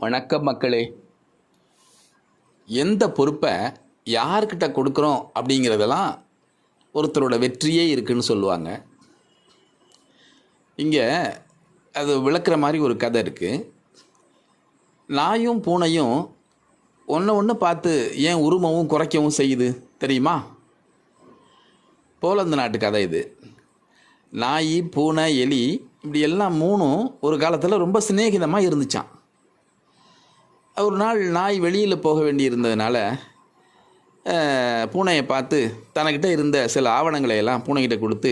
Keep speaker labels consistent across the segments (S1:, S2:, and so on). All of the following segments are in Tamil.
S1: வணக்கம் மக்களே. எந்த பொறுப்பை யார்கிட்ட கொடுக்குறோம் அப்படிங்கிறதெல்லாம் ஒருத்தரோட வெற்றியே இருக்குன்னு சொல்லுவாங்க. இங்கே அது விளக்குற மாதிரி ஒரு கதை இருக்குது. நாயும் பூனையும் ஒன்று பார்த்து ஏன் உருமவும் குறைக்கவும் செய்யுது தெரியுமா? போலந்து நாட்டு கதை இது. நாய், பூனை, எலி இப்படி எல்லாம் மூணும் ஒரு காலத்தில் ரொம்ப சிநேகிதமாக இருந்துச்சான். ஒரு நாள் நாய் வெளியில் போக வேண்டி இருந்ததுனால பூனையை பார்த்து தனக்கிட்ட இருந்த சில ஆவணங்களை எல்லாம் பூனைக்கிட்ட கொடுத்து,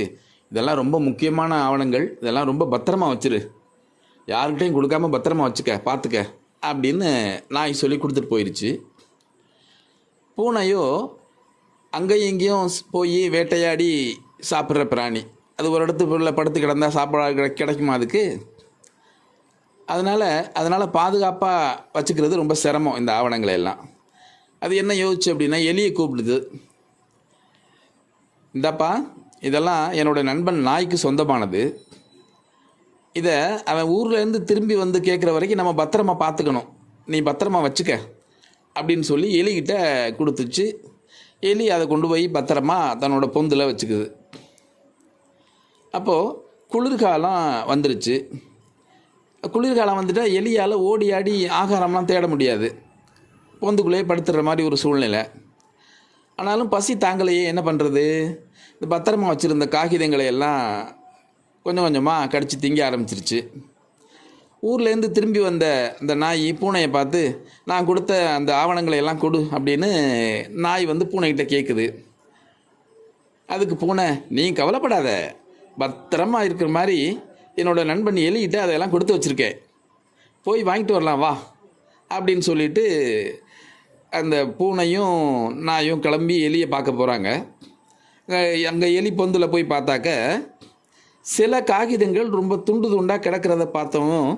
S1: இதெல்லாம் ரொம்ப முக்கியமான ஆவணங்கள், இதெல்லாம் ரொம்ப பத்திரமா வச்சிரு, யாருக்கிட்டையும் கொடுக்காம பத்திரமா வச்சுக்க, பார்த்துக்க அப்படின்னு நாய் சொல்லி கொடுத்துட்டு போயிடுச்சு. பூனையோ அங்கேயும் இங்கேயும் போய் வேட்டையாடி சாப்பிட்ற பிராணி. அது ஒரு இடத்துக்குள்ள படுத்து கிடந்தால் சாப்பாடு கிடைக்குமா அதுக்கு? அதனால் பாதுகாப்பாக வச்சுக்கிறது ரொம்ப சிரமம் இந்த ஆவணங்களை எல்லாம். அது என்ன யோசிச்சு அப்படின்னா, எலியை கூப்பிடுது. இந்தாப்பா, இதெல்லாம் என்னோடய நண்பன் நாய்க்கு சொந்தமானது, இதை அவன் ஊர்லேருந்து திரும்பி வந்து கேட்குற வரைக்கும் நம்ம பத்திரமா பார்த்துக்கணும், நீ பத்திரமா வச்சுக்க அப்படின்னு சொல்லி எலிக்கிட்ட கொடுத்துச்சு. எலி அதை கொண்டு போய் பத்திரமா தன்னோட பொந்தில் வச்சுக்குது. அப்போது குளிர்காலம் வந்துருச்சு. குளிர்காலம் வந்துட்டால் எலியால் ஓடி ஆடி ஆகாரம்லாம் தேட முடியாது, பொந்துக்குள்ளேயே படுத்துடுற மாதிரி ஒரு சூழ்நிலை. ஆனாலும் பசி தாங்களையே, என்ன பண்ணுறது? இந்த பத்திரமா வச்சுருந்த காகிதங்களை எல்லாம் கொஞ்சம் கொஞ்சமாக கடித்து திங்க ஆரம்பிச்சிருச்சு. ஊர்லேருந்து திரும்பி வந்த அந்த நாய் பூனையை பார்த்து, நான் கொடுத்த அந்த ஆவணங்களை எல்லாம் கொடு அப்படின்னு நாய் வந்து பூனைக்கிட்ட கேட்குது. அதுக்கு பூனை, நீ கவலைப்படாத, பத்திரமா இருக்கிற மாதிரி என்னோடய நண்பன் எலிகிட்ட அதையெல்லாம் கொடுத்து வச்சுருக்கேன், போய் வாங்கிட்டு வரலாம் வா அப்படின்னு சொல்லிட்டு அந்த பூனையும் நாயும் கிளம்பி எலியை பார்க்க போகிறாங்க. அங்கே எலி பொந்தில் போய் பார்த்தாக்க சில காகிதங்கள் ரொம்ப துண்டு துண்டாக கிடக்கிறத பார்த்தவும்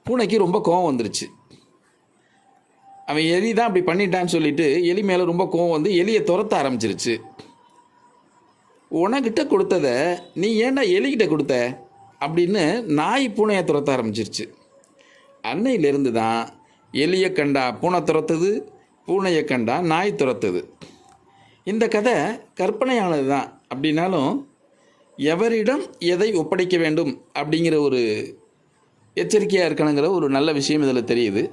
S1: பூனைக்கு ரொம்ப கோவம் வந்துருச்சு. அவன் எலி தான் அப்படி பண்ணிட்டான்னு சொல்லிட்டு எலி மேலே ரொம்ப கோவம் வந்து எலியை துரத்த ஆரம்பிச்சிருச்சு. உனக்கிட்ட கொடுத்ததை நீ ஏன்டா எலிக்கிட்ட கொடுத்த அப்படின்னு நாய் பூனையை துரத்த ஆரம்பிச்சிருச்சு. அன்னையிலிருந்து தான் எலியை கண்டா பூனை துரத்துது, பூனையை கண்டா நாய் துரத்துது. இந்த கதை கற்பனையானது தான் அப்படின்னாலும் எவரிடம் எதை ஒப்படைக்க வேண்டும் அப்படிங்கிற ஒரு எச்சரிக்கையாக இருக்கணுங்கிற ஒரு நல்ல விஷயம் இதில் தெரியுது.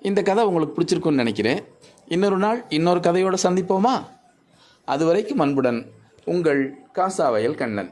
S1: இந்த கதை உங்களுக்கு பிடிச்சிருக்குன்னு நினைக்கிறேன். இன்னொரு நாள் இன்னொரு கதையோடு சந்திப்போமா? அதுவரைக்கும் அன்புடன் உங்கள் காசாவயல் கண்ணன்.